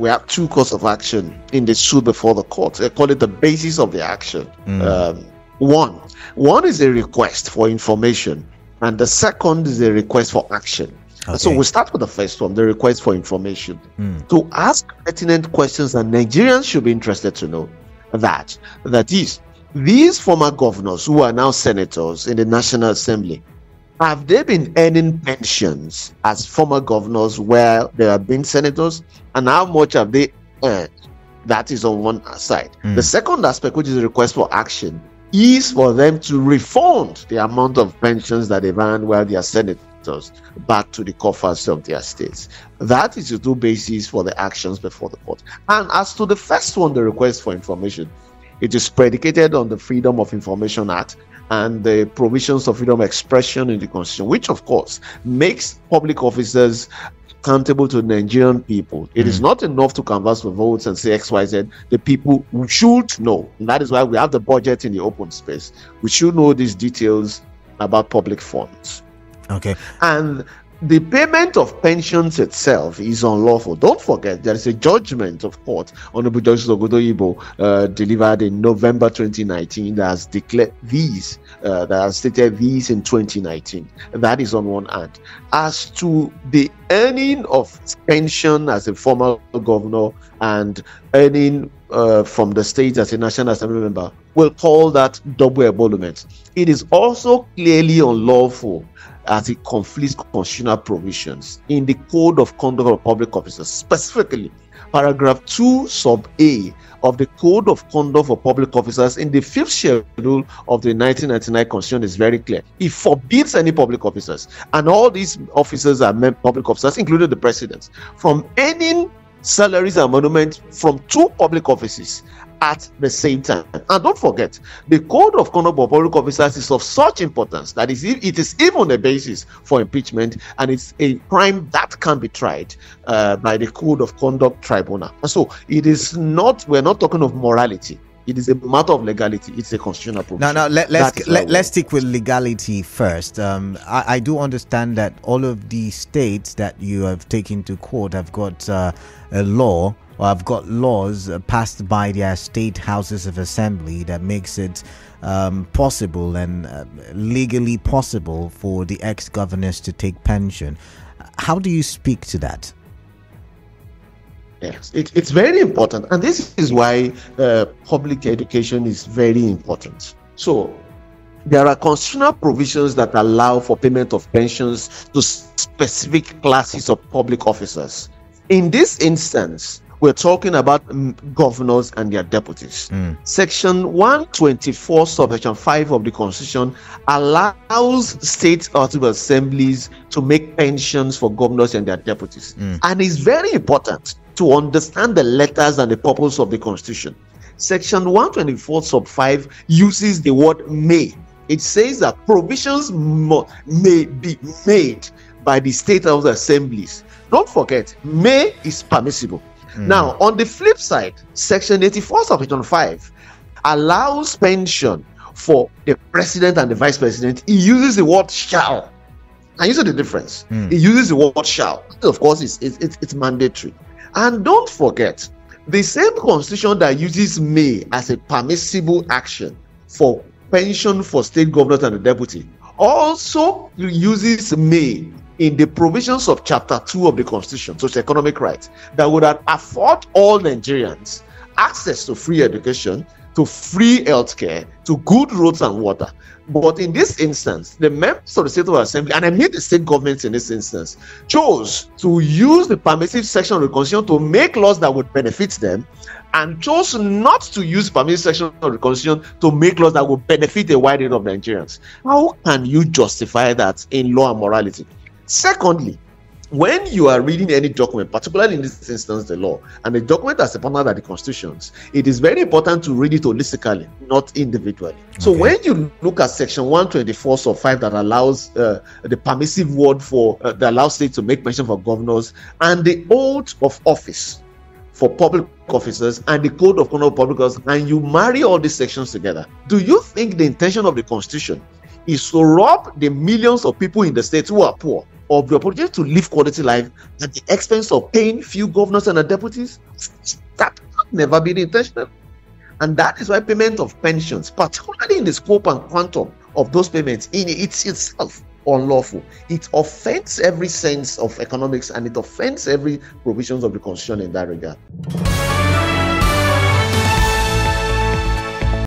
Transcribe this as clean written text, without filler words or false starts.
we have two courses of action in the suit before the court. They call it the basis of the action. One is a request for information, and the second is a request for action. Okay. So we start with the first one, the request for information. To ask pertinent questions that Nigerians should be interested to know. That is, these former governors who are now senators in the National Assembly, have they been earning pensions as former governors where they have been senators, and how much have they earned? That is on one side. The second aspect, which is a request for action, is for them to refund the amount of pensions that they've earned while they are senators back to the coffers of their states. That is the two bases for the actions before the court. And as to the first one, the request for information, it is predicated on the Freedom of Information Act and the provisions of freedom of expression in the Constitution, which of course makes public officers accountable to Nigerian people. It is not enough to canvass for votes and say XYZ. The people should know. And that is why we have the budget in the open space. We should know these details about public funds. Okay. And the payment of pensions itself is unlawful. Don't forget, there is a judgment of court, Honorable Justice Ogodoyibo, delivered in November 2019 that has declared these, that has stated these in 2019. That is on one hand. As to the earning of pension as a former governor and earning from the state as a National Assembly member, we'll call that double emolument. It is also clearly unlawful as it conflicts constitutional provisions in the Code of Conduct of Public Officers, specifically paragraph 2 sub A of the Code of Conduct for Public Officers in the 5th schedule of the 1999 Constitution is very clear. It forbids any public officers, and all these officers are public officers, including the president, from earning salaries and emoluments from two public offices at the same time. And don't forget, the Code of Conduct of Public Officers is of such importance that it is even a basis for impeachment, and it's a crime that can be tried by the Code of Conduct Tribunal. And so it is not, we're not talking of morality. It is a matter of legality. It's a constitutional provision. Now, let's stick with legality first. I do understand that all of the states that you have taken to court have got a law, or have got laws passed by their state houses of assembly that makes it possible and legally possible for the ex-governors to take pension. How do you speak to that? Yes, it's very important, and this is why public education is very important. So there are constitutional provisions that allow for payment of pensions to specific classes of public officers. In this instance, we're talking about governors and their deputies. Section 124, subsection 5 of the Constitution allows state assemblies to make pensions for governors and their deputies. And it's very important to understand the letters and the purpose of the Constitution. Section 124, sub 5 uses the word may. It says that provisions may be made by the state house assemblies. Don't forget, may is permissible. Now, on the flip side, Section 84, subsection 5 allows pension for the president and the vice president. It uses the word shall. And you see the difference. It uses the word shall. Of course, it's mandatory. And don't forget, the same constitution that uses may as a permissible action for pension for state governors and the deputy also uses may in the provisions of Chapter 2 of the Constitution, Socio-Economic rights, that would afford all Nigerians access to free education, to free healthcare, to good roads and water. But in this instance, the members of the State Assembly, and I mean the state governments in this instance, chose to use the permissive section of the Constitution to make laws that would benefit them, and chose not to use permissive section of the Constitution to make laws that would benefit a wide range of Nigerians. How can you justify that in law and morality? Secondly, when you are reading any document, particularly in this instance the law, and the document as a partner by the constitutions, it is very important to read it holistically, not individually. So when you look at Section 124 sub 5 that allows the permissive word for that allows states to make pension for governors, and the oath of office for public officers, and the Code of Conduct of Public Officers, and you marry all these sections together, do you think the intention of the Constitution is to rob the millions of people in the state who are poor of the opportunity to live quality life at the expense of paying few governors and their deputies, that has never been intentional. And that is why payment of pensions, particularly in the scope and quantum of those payments, in itself unlawful. It offends every sense of economics, and it offends every provisions of the Constitution in that regard.